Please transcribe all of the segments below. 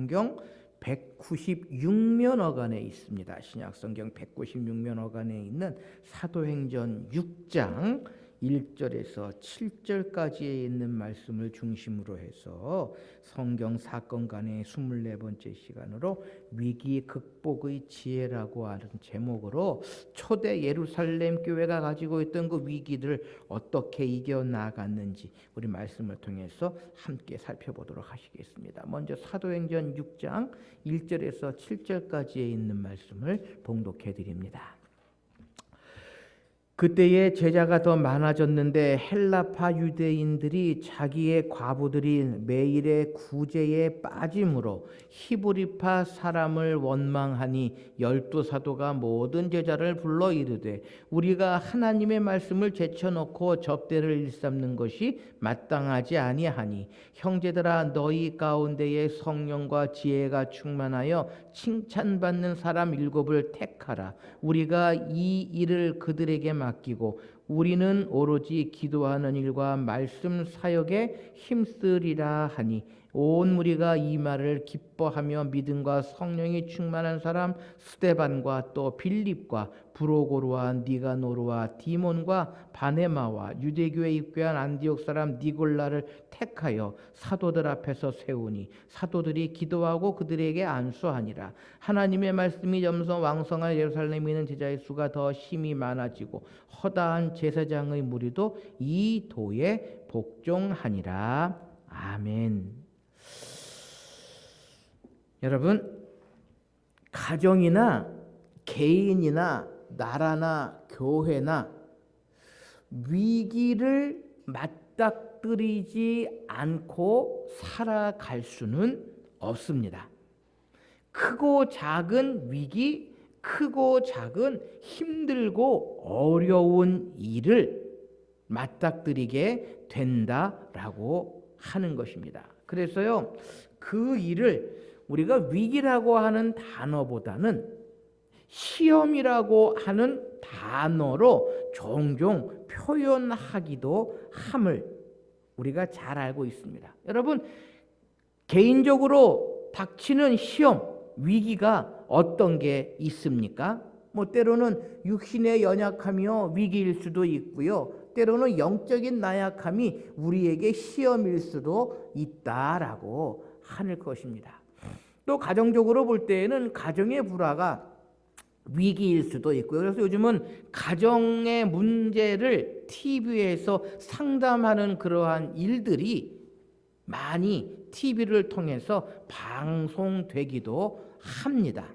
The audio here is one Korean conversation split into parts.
성경 196면허간에 있습니다. 신약 성경 196면허간에 있는 사도행전 6장 1절에서 7절까지에 있는 말씀을 중심으로 해서 성경 사건간의 24번째 시간으로 위기 극복의 지혜라고 하는 제목으로 초대 예루살렘 교회가 가지고 있던 그 위기를 어떻게 이겨나갔는지 우리 말씀을 통해서 함께 살펴보도록 하시겠습니다. 먼저 사도행전 6장 1절에서 7절까지에 있는 말씀을 봉독해 드립니다. 그때에 제자가 더 많아졌는데 헬라파 유대인들이 자기의 과부들이 매일의 구제에 빠짐으로 히브리파 사람을 원망하니 12사도가 모든 제자를 불러 이르되 우리가 하나님의 말씀을 제쳐놓고 접대를 일삼는 것이 마땅하지 아니하니 형제들아 너희 가운데에 성령과 지혜가 충만하여 칭찬받는 사람 7을 택하라. 우리가 이 일을 그들에게 맡기고 우리는 오로지 기도하는 일과 말씀 사역에 힘쓰리라 하니 온 무리가 이 말을 기뻐하며 믿음과 성령이 충만한 사람 스데반과 또 빌립과 브로고르와 니가노르와 디몬과 바네마와 유대교에 입교한 안디옥 사람 니골라를 택하여 사도들 앞에서 세우니 사도들이 기도하고 그들에게 안수하니라. 하나님의 말씀이 점점 왕성한 예루살렘에 있는 제자의 수가 더 심히 많아지고 허다한 제사장의 무리도 이 도에 복종하니라. 아멘. 여러분, 가정이나 개인이나 나라나 교회나 위기를 맞닥뜨리지 않고 살아갈 수는 없습니다. 크고 작은 위기, 크고 작은 힘들고 어려운 일을 맞닥뜨리게 된다라고 하는 것입니다. 그래서요, 그 일을 우리가 위기라고 하는 단어보다는 시험이라고 하는 단어로 종종 표현하기도 함을 우리가 잘 알고 있습니다. 여러분, 개인적으로 닥치는 시험, 위기가 어떤 게 있습니까? 때로는 육신의 연약함이요 위기일 수도 있고요. 때로는 영적인 나약함이 우리에게 시험일 수도 있다라고 하는 것입니다. 또 가정적으로 볼 때에는 가정의 불화가 위기일 수도 있고요. 그래서 요즘은 가정의 문제를 TV에서 상담하는 그러한 일들이 많이 TV를 통해서 방송되기도 합니다.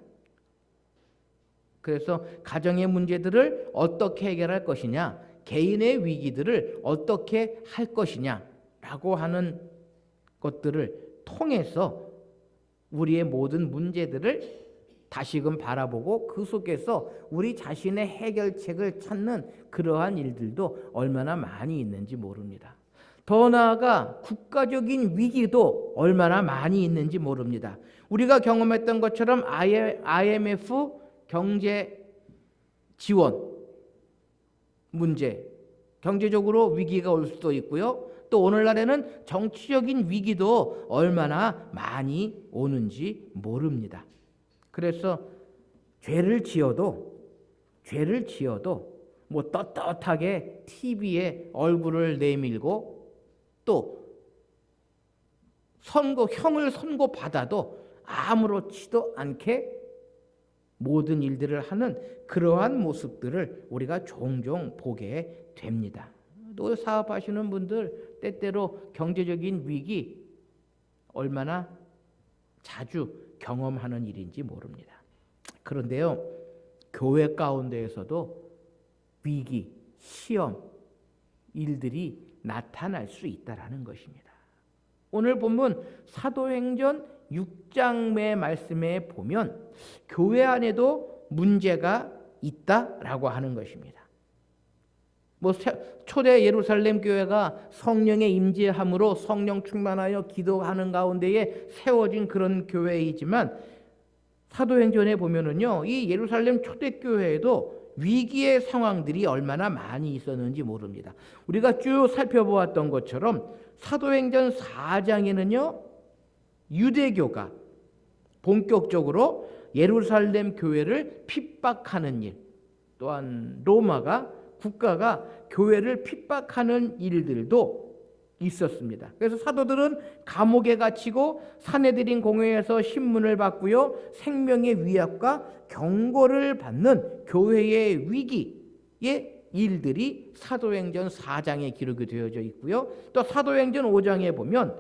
그래서 가정의 문제들을 어떻게 해결할 것이냐, 개인의 위기들을 어떻게 할 것이냐라고 하는 것들을 통해서 우리의 모든 문제들을 다시금 바라보고 그 속에서 우리 자신의 해결책을 찾는 그러한 일들도 얼마나 많이 있는지 모릅니다. 더 나아가 국가적인 위기도 얼마나 많이 있는지 모릅니다. 우리가 경험했던 것처럼 IMF 경제 지원 문제, 경제적으로 위기가 올 수도 있고요. 또 오늘날에는 정치적인 위기도 얼마나 많이 오는지 모릅니다. 그래서 죄를 지어도 떳떳하게 TV에 얼굴을 내밀고 또 형을 선고받아도 아무렇지도 않게 모든 일들을 하는 그러한 모습들을 우리가 종종 보게 됩니다. 또 사업하시는 분들 때때로 경제적인 위기 얼마나 자주 경험하는 일인지 모릅니다. 그런데요, 교회 가운데에서도 위기, 시험, 일들이 나타날 수 있다라는 것입니다. 오늘 본문 사도행전 6장의 말씀에 보면 교회 안에도 문제가 있다라고 하는 것입니다. 초대 예루살렘 교회가 성령의 임재함으로 성령 충만하여 기도하는 가운데에 세워진 그런 교회이지만 사도행전에 보면은요, 이 예루살렘 초대교회에도 위기의 상황들이 얼마나 많이 있었는지 모릅니다. 우리가 쭉 살펴보았던 것처럼 사도행전 4장에는요, 유대교가 본격적으로 예루살렘 교회를 핍박하는 일, 또한 로마가 국가가 교회를 핍박하는 일들도 있었습니다. 그래서 사도들은 감옥에 갇히고 사내들인 공회에서 신문을 받고요, 생명의 위협과 경고를 받는 교회의 위기의 일들이 사도행전 4장에 기록이 되어져 있고요. 또 사도행전 5장에 보면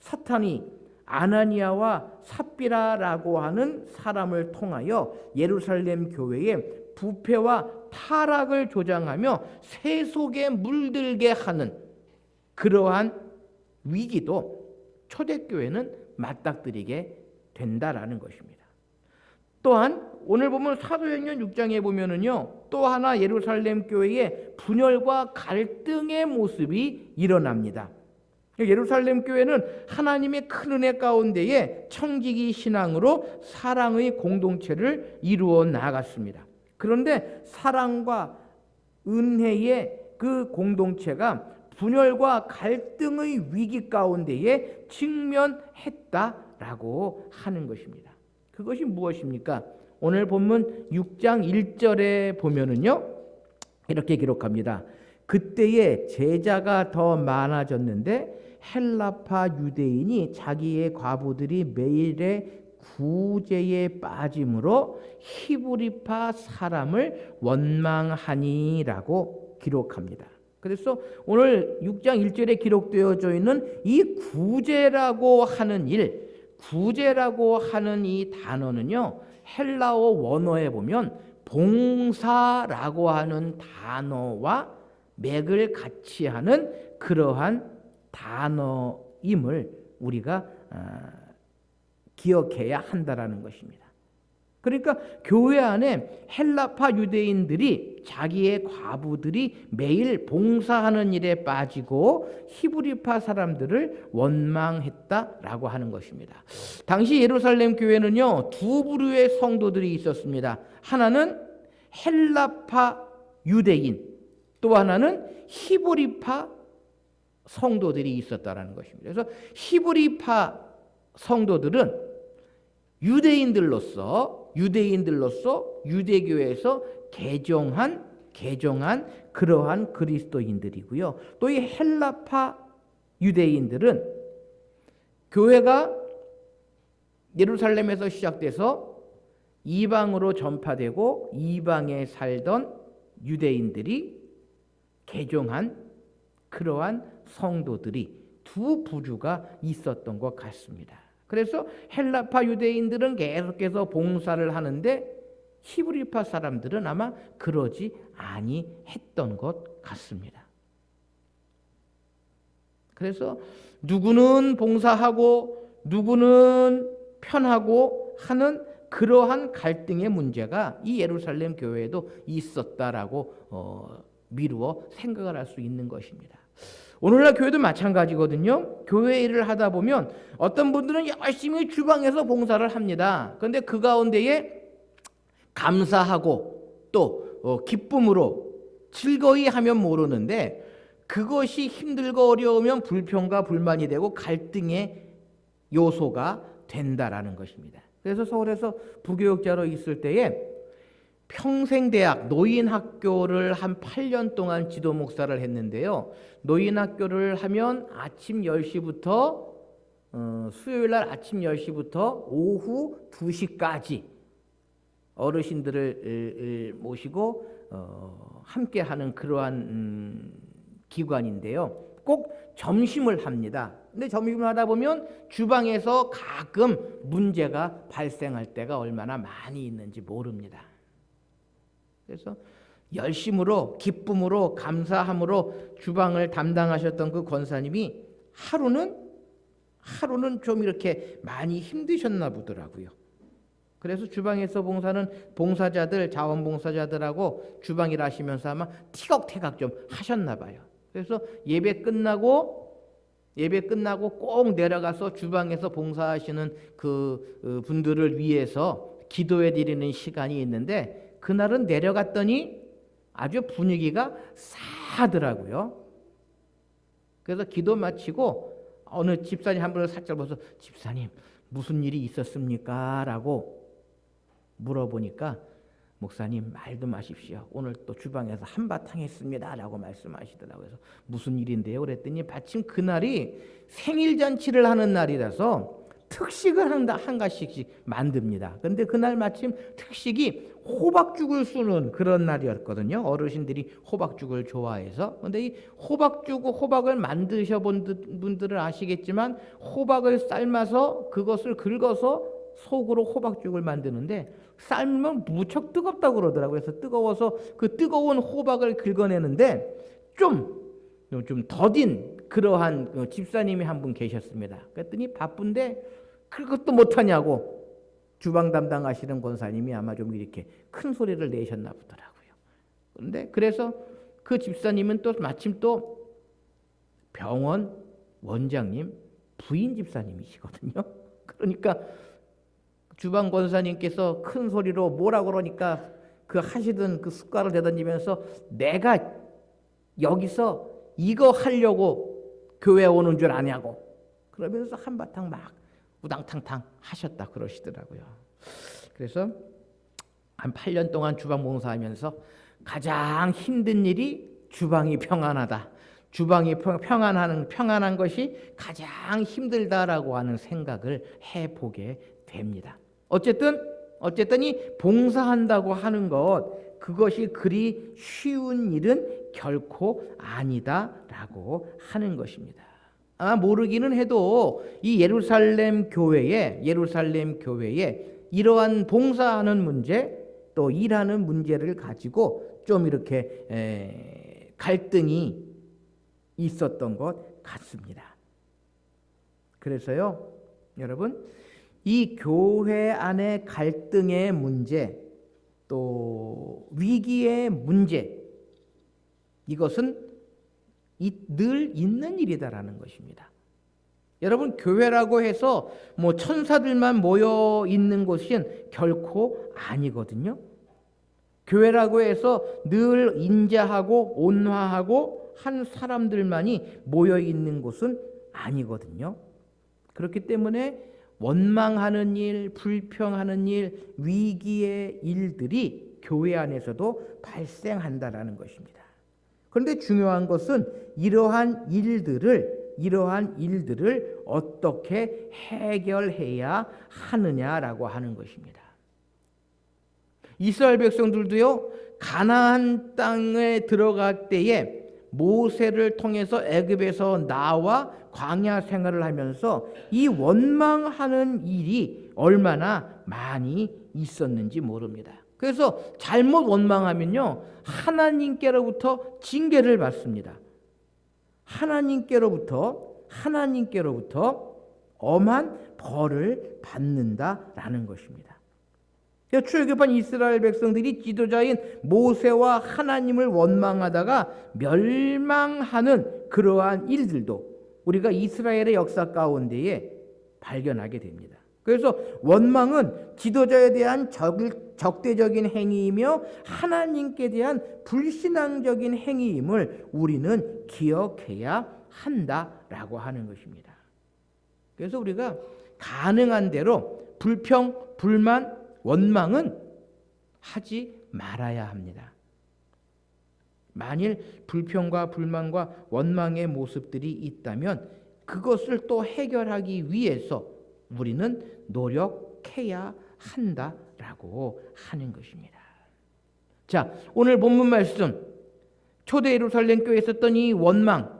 사탄이 아나니아와 삽비라라고 하는 사람을 통하여 예루살렘 교회에 부패와 타락을 조장하며 세속에 물들게 하는 그러한 위기도 초대교회는 맞닥뜨리게 된다라는 것입니다. 또한 오늘 보면 사도행전 6장에 보면은요, 또 하나 예루살렘 교회의 분열과 갈등의 모습이 일어납니다. 예루살렘 교회는 하나님의 큰 은혜 가운데에 청지기 신앙으로 사랑의 공동체를 이루어 나갔습니다. 그런데 사랑과 은혜의 그 공동체가 분열과 갈등의 위기 가운데에 직면했다라고 하는 것입니다. 그것이 무엇입니까? 오늘 본문 6장 1절에 보면은요, 이렇게 기록합니다. 그때에 제자가 더 많아졌는데 헬라파 유대인이 자기의 과부들이 매일의 구제에 빠짐으로 히브리파 사람을 원망하니라고 기록합니다. 그래서 오늘 6장 1절에 기록되어져 있는 이 구제라고 하는 일, 구제라고 하는 이 단어는요, 헬라어 원어에 보면 봉사라고 하는 단어와 맥을 같이 하는 그러한 단어임을 우리가 기억해야 한다라는 것입니다. 그러니까 교회 안에 헬라파 유대인들이 자기의 과부들이 매일 봉사하는 일에 빠지고 히브리파 사람들을 원망했다라고 하는 것입니다. 당시 예루살렘 교회는요, 두 부류의 성도들이 있었습니다. 하나는 헬라파 유대인, 또 하나는 히브리파 성도들이 있었다라는 것입니다. 그래서 히브리파 성도들은 유대인들로서 유대교회에서 개종한 그러한 그리스도인들이고요. 또 이 헬라파 유대인들은 교회가 예루살렘에서 시작돼서 이방으로 전파되고 이방에 살던 유대인들이 개종한 그러한 성도들이 두 부류가 있었던 것 같습니다. 그래서 헬라파 유대인들은 계속해서 봉사를 하는데 히브리파 사람들은 아마 그러지 아니했던 것 같습니다. 그래서 누구는 봉사하고 누구는 편하고 하는 그러한 갈등의 문제가 이 예루살렘 교회에도 있었다라고 미루어 생각을 할 수 있는 것입니다. 오늘날 교회도 마찬가지거든요. 교회 일을 하다 보면 어떤 분들은 열심히 주방에서 봉사를 합니다. 그런데 그 가운데에 감사하고 또 기쁨으로 즐거이 하면 모르는데 그것이 힘들고 어려우면 불평과 불만이 되고 갈등의 요소가 된다라는 것입니다. 그래서 서울에서 부교육자로 있을 때에 평생대학 노인학교를 한 8년 동안 지도 목사를 했는데요. 노인학교를 하면 아침 10시부터 수요일날 아침 10시부터 오후 2시까지 어르신들을 모시고 함께하는 그러한 기관인데요. 꼭 점심을 합니다. 근데 점심을 하다 보면 주방에서 가끔 문제가 발생할 때가 얼마나 많이 있는지 모릅니다. 그래서 열심으로 기쁨으로 감사함으로 주방을 담당하셨던 그 권사님이 하루는 좀 이렇게 많이 힘드셨나 보더라고요. 그래서 주방에서 봉사는 봉사자들, 자원봉사자들하고 주방일 하시면서 아마 티격태격 좀 하셨나 봐요. 그래서 예배 끝나고 꼭 내려가서 주방에서 봉사하시는 그 분들을 위해서 기도해 드리는 시간이 있는데 그날은 내려갔더니 아주 분위기가 싸하더라고요. 그래서 기도 마치고 어느 집사님 한 분을 살짝 보서 집사님 무슨 일이 있었습니까? 라고 물어보니까 목사님 말도 마십시오. 오늘 또 주방에서 한바탕 했습니다. 라고 말씀하시더라고요. 그래서 무슨 일인데요? 그랬더니 마침 그날이 생일잔치를 하는 날이라서 특식을 한 가지씩 만듭니다. 근데 그날 마침 특식이 호박죽을 쑤는 그런 날이었거든요. 어르신들이 호박죽을 좋아해서. 근데 이 호박을 만드셔본 분들은 아시겠지만 호박을 삶아서 그것을 긁어서 속으로 호박죽을 만드는데 삶으면 무척 뜨겁다고 그러더라고요. 그래서 뜨거워서 그 뜨거운 호박을 긁어내는데 좀 더딘 그러한 집사님이 한 분 계셨습니다. 그랬더니 바쁜데 그것도 못하냐고 주방 담당하시는 권사님이 아마 좀 이렇게 큰 소리를 내셨나 보더라고요. 그런데 그래서 그 집사님은 또 마침 또 병원 원장님 부인 집사님이시거든요. 그러니까 주방 권사님께서 큰 소리로 뭐라 그러니까 그 하시던 그 숟가락을 대던지면서 내가 여기서 이거 하려고 교회 오는 줄 아냐고 그러면서 한바탕 막 우당탕탕 하셨다 그러시더라고요. 그래서 한 8년 동안 주방 봉사하면서 가장 힘든 일이 주방이 평안하다. 주방이 평안한 것이 가장 힘들다라고 하는 생각을 해보게 됩니다. 어쨌든 이 봉사한다고 하는 것 그것이 그리 쉬운 일은 결코 아니다라고 하는 것입니다. 모르기는 해도 이 예루살렘 교회에 이러한 봉사하는 문제 또 일하는 문제를 가지고 좀 이렇게 갈등이 있었던 것 같습니다. 그래서요, 여러분, 이 교회 안의 갈등의 문제, 또 위기의 문제, 이것은 늘 있는 일이다라는 것입니다. 여러분, 교회라고 해서 뭐 천사들만 모여 있는 곳은 결코 아니거든요. 교회라고 해서 늘 인자하고 온화하고 한 사람들만이 모여 있는 곳은 아니거든요. 그렇기 때문에 원망하는 일, 불평하는 일, 위기의 일들이 교회 안에서도 발생한다라는 것입니다. 그런데 중요한 것은 이러한 일들을 어떻게 해결해야 하느냐라고 하는 것입니다. 이스라엘 백성들도요, 가나안 땅에 들어갈 때에 모세를 통해서 애굽에서 나와 광야 생활을 하면서 이 원망하는 일이 얼마나 많이 있었는지 모릅니다. 그래서 잘못 원망하면요, 하나님께로부터 징계를 받습니다. 하나님께로부터 엄한 벌을 받는다라는 것입니다. 출애굽한 이스라엘 백성들이 지도자인 모세와 하나님을 원망하다가 멸망하는 그러한 일들도 우리가 이스라엘의 역사 가운데에 발견하게 됩니다. 그래서 원망은 지도자에 대한 적대적인 행위이며 하나님께 대한 불신앙적인 행위임을 우리는 기억해야 한다라고 하는 것입니다. 그래서 우리가 가능한 대로 불평, 불만, 원망은 하지 말아야 합니다. 만일 불평과 불만과 원망의 모습들이 있다면 그것을 또 해결하기 위해서 우리는 노력해야 한다라고 하는 것입니다. 자, 오늘 본문 말씀 초대 예루살렘 교회에 있었던 이 원망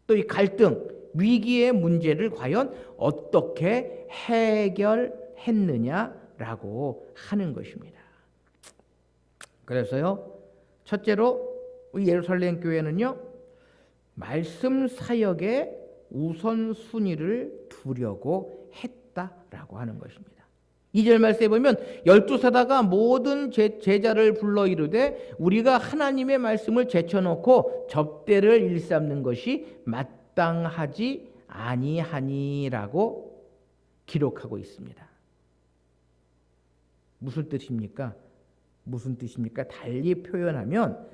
또 이 갈등 위기의 문제를 과연 어떻게 해결했느냐라고 하는 것입니다. 그래서요, 첫째로 예루살렘 교회는요, 말씀 사역의 우선순위를 두려고 했다라고 하는 것입니다. 2절 말씀에 보면 12사다가 모든 제자를 불러 이르되 우리가 하나님의 말씀을 제쳐놓고 접대를 일삼는 것이 마땅하지 아니하니라고 기록하고 있습니다. 무슨 뜻입니까? 달리 표현하면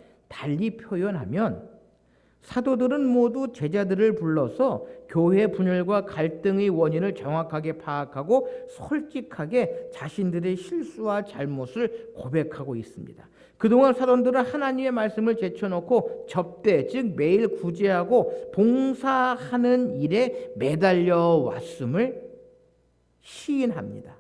사도들은 모두 제자들을 불러서 교회 분열과 갈등의 원인을 정확하게 파악하고 솔직하게 자신들의 실수와 잘못을 고백하고 있습니다. 그동안 사도들은 하나님의 말씀을 제쳐놓고 접대, 즉 매일 구제하고 봉사하는 일에 매달려 왔음을 시인합니다.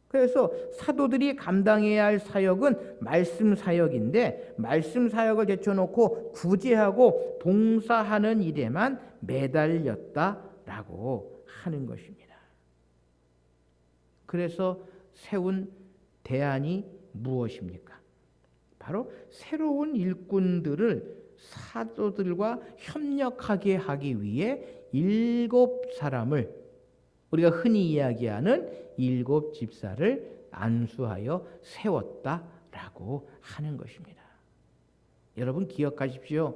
그래서 사도들이 감당해야 할 사역은 말씀 사역인데 말씀 사역을 제쳐놓고 구제하고 봉사하는 일에만 매달렸다라고 하는 것입니다. 그래서 세운 대안이 무엇입니까? 바로 새로운 일꾼들을 사도들과 협력하게 하기 위해 7사람을 우리가 흔히 이야기하는 7 집사를 안수하여 세웠다라고 하는 것입니다. 여러분 기억하십시오.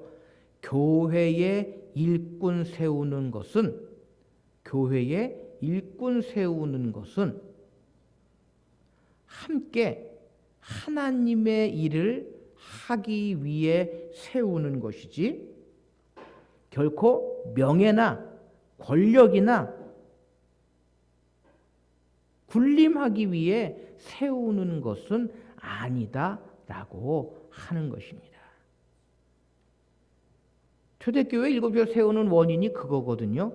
교회에 일꾼 세우는 것은 함께 하나님의 일을 하기 위해 세우는 것이지 결코 명예나 권력이나 군림하기 위해 세우는 것은 아니다라고 하는 것입니다. 초대교회 7교회 세우는 원인이 그거거든요.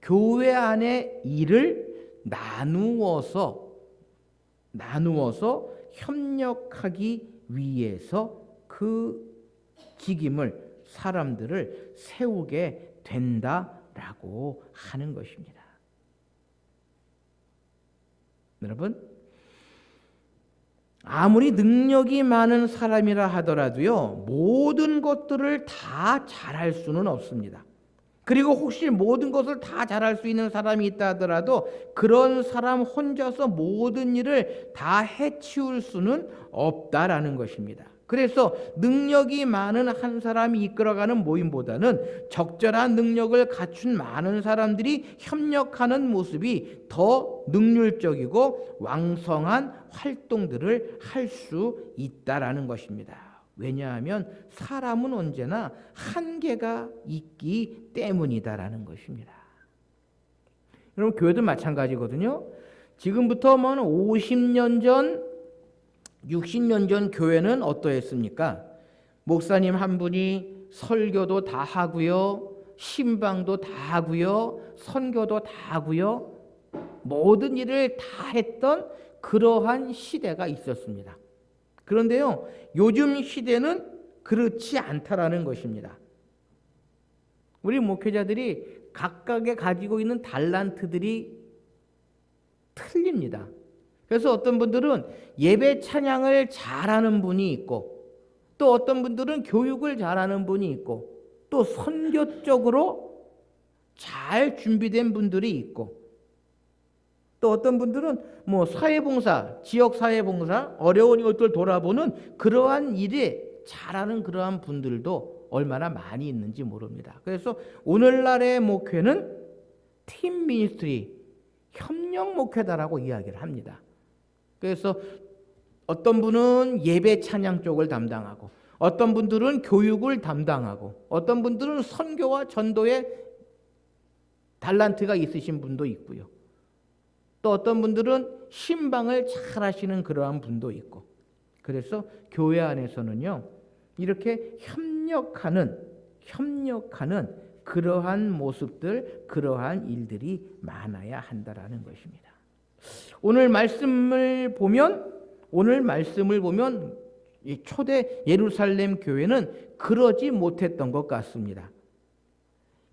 교회 안에 일을 나누어서 협력하기 위해서 그 직임을 사람들을 세우게 된다라고 하는 것입니다. 여러분, 아무리 능력이 많은 사람이라 하더라도요, 모든 것들을 다 잘할 수는 없습니다. 그리고 혹시 모든 것을 다 잘할 수 있는 사람이 있다 하더라도 그런 사람 혼자서 모든 일을 다 해치울 수는 없다라는 것입니다. 그래서 능력이 많은 한 사람이 이끌어가는 모임보다는 적절한 능력을 갖춘 많은 사람들이 협력하는 모습이 더 능률적이고 왕성한 활동들을 할 수 있다라는 것입니다. 왜냐하면 사람은 언제나 한계가 있기 때문이다라는 것입니다. 여러분 교회도 마찬가지거든요. 지금부터 50년 전, 60년 전 교회는 어떠했습니까? 목사님 한 분이 설교도 다 하고요, 신방도 다 하고요, 선교도 다 하고요, 모든 일을 다 했던 그러한 시대가 있었습니다. 그런데요, 요즘 시대는 그렇지 않다라는 것입니다. 우리 목회자들이 각각의 가지고 있는 달란트들이 틀립니다. 그래서 어떤 분들은 예배 찬양을 잘하는 분이 있고, 또 어떤 분들은 교육을 잘하는 분이 있고, 또 선교적으로 잘 준비된 분들이 있고, 또 어떤 분들은 사회봉사, 지역사회봉사, 어려운 이것들 돌아보는 그러한 일에 잘하는 그러한 분들도 얼마나 많이 있는지 모릅니다. 그래서 오늘날의 목회는 팀 미니스트리, 협력 목회다라고 이야기를 합니다. 그래서 어떤 분은 예배 찬양 쪽을 담당하고, 어떤 분들은 교육을 담당하고, 어떤 분들은 선교와 전도에 달란트가 있으신 분도 있고요. 또 어떤 분들은 신방을 잘 하시는 그러한 분도 있고, 그래서 교회 안에서는요, 이렇게 협력하는 그러한 모습들, 그러한 일들이 많아야 한다라는 것입니다. 오늘 말씀을 보면 이 초대 예루살렘 교회는 그러지 못했던 것 같습니다.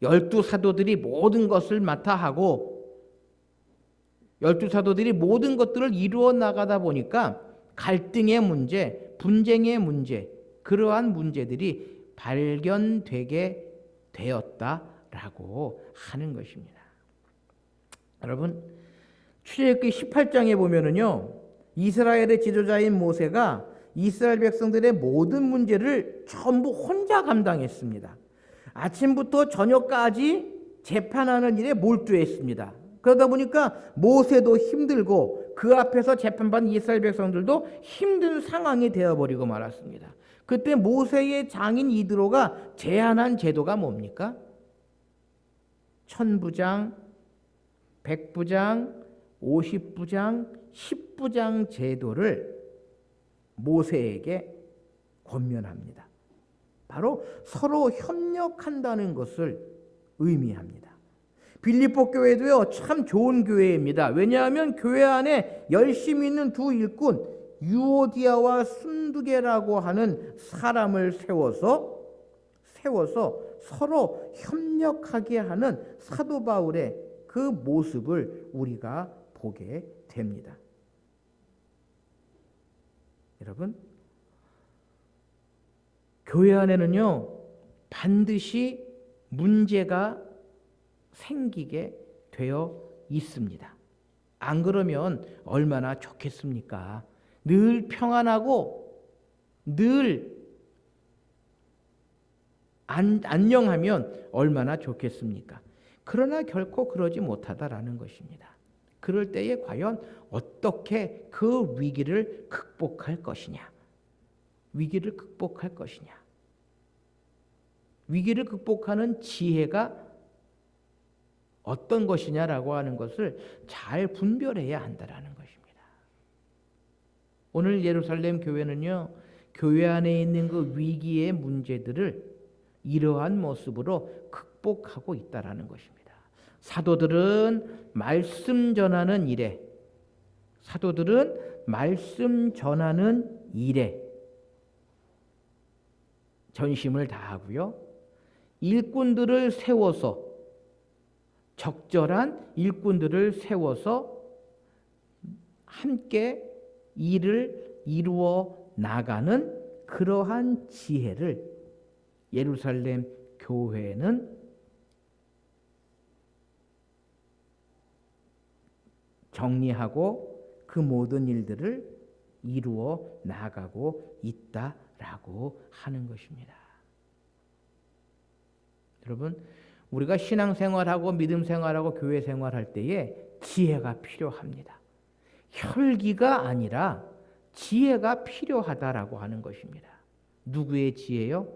12 사도들이 모든 것을 맡아 하고 12 사도들이 모든 것들을 이루어 나가다 보니까 갈등의 문제, 분쟁의 문제, 그러한 문제들이 발견되게 되었다라고 하는 것입니다. 여러분, 출애굽기 18장에 보면은요, 이스라엘의 지도자인 모세가 이스라엘 백성들의 모든 문제를 전부 혼자 감당했습니다. 아침부터 저녁까지 재판하는 일에 몰두했습니다. 그러다 보니까 모세도 힘들고 그 앞에서 재판받는 이스라엘 백성들도 힘든 상황이 되어버리고 말았습니다. 그때 모세의 장인 이드로가 제안한 제도가 뭡니까? 천부장, 백부장, 50부장, 10부장 제도를 모세에게 권면합니다. 바로 서로 협력한다는 것을 의미합니다. 빌립보 교회도요, 참 좋은 교회입니다. 왜냐하면 교회 안에 열심히 있는 두 일꾼 유오디아와 순두계라고 하는 사람을 세워서 서로 협력하게 하는 사도 바울의 그 모습을 우리가 보게 됩니다. 여러분, 교회 안에는요, 반드시 문제가 생기게 되어 있습니다. 안 그러면 얼마나 좋겠습니까? 늘 평안하고 늘 안녕하면 얼마나 좋겠습니까? 그러나 결코 그러지 못하다라는 것입니다. 그럴 때에 과연 어떻게 그 위기를 극복할 것이냐? 위기를 극복할 것이냐? 위기를 극복하는 지혜가 어떤 것이냐라고 하는 것을 잘 분별해야 한다라는 것입니다. 오늘 예루살렘 교회는요, 교회 안에 있는 그 위기의 문제들을 이러한 모습으로 극복하고 있다라는 것입니다. 사도들은 말씀 전하는 일에 전심을 다하고요, 일꾼들을 세워서 적절한 일꾼들을 세워서 함께 일을 이루어 나가는 그러한 지혜를 예루살렘 교회는 정리하고 그 모든 일들을 이루어 나가고 있다라고 하는 것입니다. 여러분, 우리가 신앙생활하고 믿음생활하고 교회생활할 때에 지혜가 필요합니다. 혈기가 아니라 지혜가 필요하다라고 하는 것입니다. 누구의 지혜요?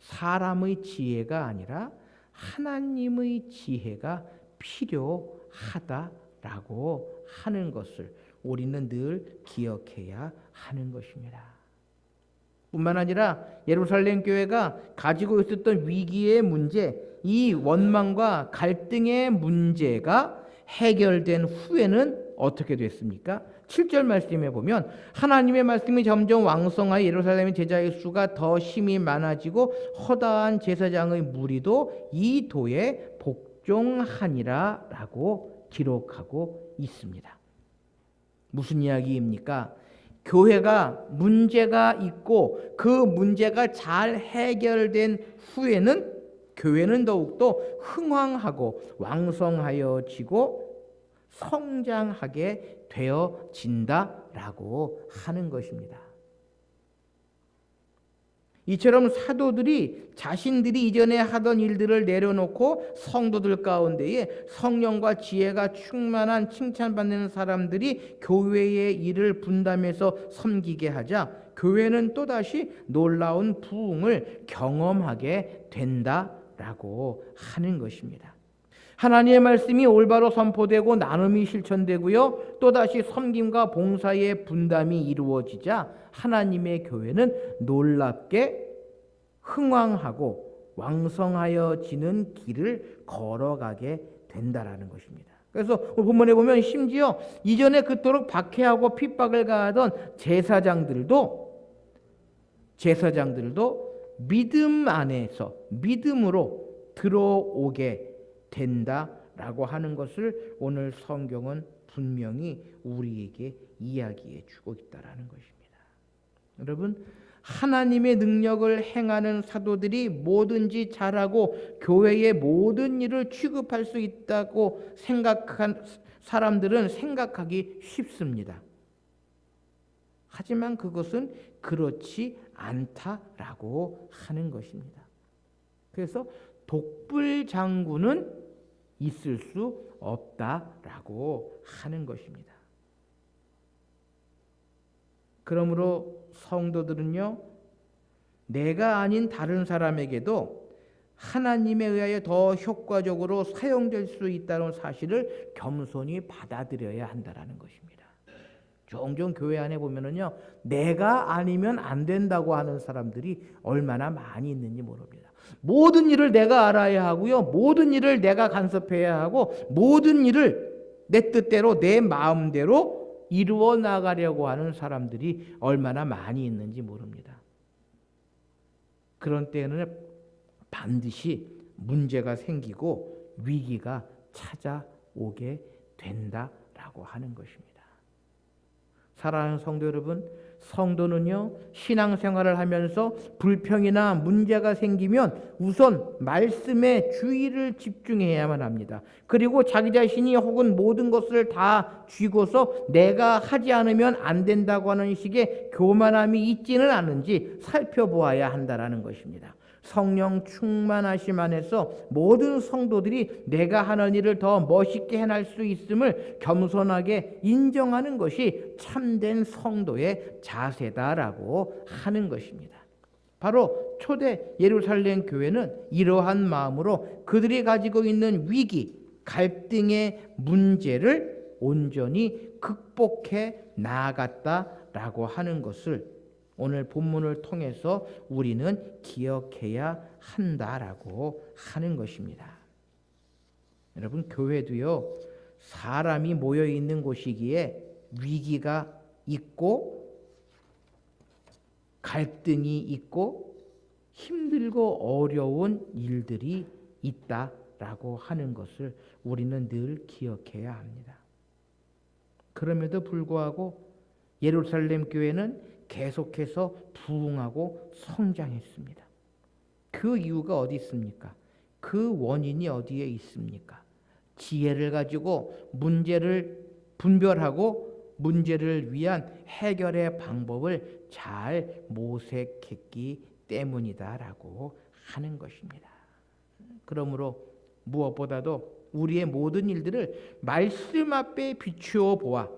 사람의 지혜가 아니라 하나님의 지혜가 필요하다라고 하는 것을 우리는 늘 기억해야 하는 것입니다. 뿐만 아니라 예루살렘 교회가 가지고 있었던 위기의 문제, 이 원망과 갈등의 문제가 해결된 후에는 어떻게 됐습니까? 7절 말씀에 보면 하나님의 말씀이 점점 왕성하여 예루살렘의 제자의 수가 더 심히 많아지고 허다한 제사장의 무리도 이 도에 복종하니라 라고 기록하고 있습니다. 무슨 이야기입니까? 교회가 문제가 있고 그 문제가 잘 해결된 후에는 교회는 더욱더 흥왕하고 왕성하여지고 성장하게 되어진다라고 하는 것입니다. 이처럼 사도들이 자신들이 이전에 하던 일들을 내려놓고 성도들 가운데에 성령과 지혜가 충만한 칭찬받는 사람들이 교회의 일을 분담해서 섬기게 하자 교회는 또다시 놀라운 부흥을 경험하게 된다라고 하는 것입니다. 하나님의 말씀이 올바로 선포되고 나눔이 실천되고요, 또다시 섬김과 봉사의 분담이 이루어지자 하나님의 교회는 놀랍게 흥왕하고 왕성하여지는 길을 걸어가게 된다라는 것입니다. 그래서 본문에 보면 심지어 이전에 그토록 박해하고 핍박을 가하던 제사장들도 믿음 안에서 믿음으로 들어오게 된다라고 하는 것을 오늘 성경은 분명히 우리에게 이야기해 주고 있다라는 것입니다. 여러분, 하나님의 능력을 행하는 사도들이 뭐든지 잘하고 교회의 모든 일을 취급할 수 있다고 생각한 사람들은 생각하기 쉽습니다. 하지만 그것은 그렇지 않다라고 하는 것입니다. 그래서 독불 장군은 있을 수 없다라고 하는 것입니다. 그러므로 성도들은요, 내가 아닌 다른 사람에게도 하나님에 의하여 더 효과적으로 사용될 수 있다는 사실을 겸손히 받아들여야 한다는 것입니다. 종종 교회 안에 보면은요, 내가 아니면 안 된다고 하는 사람들이 얼마나 많이 있는지 모릅니다. 모든 일을 내가 알아야 하고요, 모든 일을 내가 간섭해야 하고, 모든 일을 내 뜻대로 내 마음대로 이루어 나가려고 하는 사람들이 얼마나 많이 있는지 모릅니다. 그런 때에는 반드시 문제가 생기고 위기가 찾아오게 된다라고 하는 것입니다. 사랑하는 성도 여러분, 성도는요, 신앙생활을 하면서 불평이나 문제가 생기면 우선 말씀에 주의를 집중해야만 합니다. 그리고 자기 자신이 혹은 모든 것을 다 쥐고서 내가 하지 않으면 안 된다고 하는 식의 교만함이 있지는 않은지 살펴보아야 한다는 것입니다. 성령 충만하심 안에서 모든 성도들이 내가 하는 일을 더 멋있게 해낼 수 있음을 겸손하게 인정하는 것이 참된 성도의 자세다라고 하는 것입니다. 바로 초대 예루살렘 교회는 이러한 마음으로 그들이 가지고 있는 위기, 갈등의 문제를 온전히 극복해 나아갔다라고 하는 것을 오늘 본문을 통해서 우리는 기억해야 한다라고 하는 것입니다. 여러분, 교회도요, 사람이 모여 있는 곳이기에 위기가 있고 갈등이 있고 힘들고 어려운 일들이 있다라고 하는 것을 우리는 늘 기억해야 합니다. 그럼에도 불구하고 예루살렘 교회는 계속해서 부흥하고 성장했습니다. 그 이유가 어디 있습니까? 그 원인이 어디에 있습니까? 지혜를 가지고 문제를 분별하고 문제를 위한 해결의 방법을 잘 모색했기 때문이다라고 하는 것입니다. 그러므로 무엇보다도 우리의 모든 일들을 말씀 앞에 비추어 보아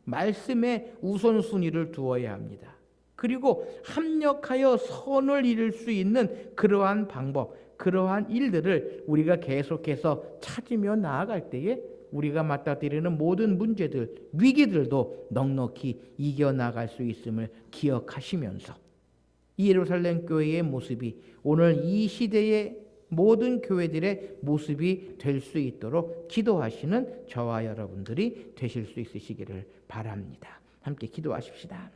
말씀에 우선순위를 두어야 합니다. 그리고 합력하여 선을 이룰 수 있는 그러한 방법, 그러한 일들을 우리가 계속해서 찾으며 나아갈 때에 우리가 맞닥뜨리는 모든 문제들, 위기들도 넉넉히 이겨나갈 수 있음을 기억하시면서 이 예루살렘 교회의 모습이 오늘 이 시대의 모든 교회들의 모습이 될 수 있도록 기도하시는 저와 여러분들이 되실 수 있으시기를 바랍니다. 함께 기도하십시다.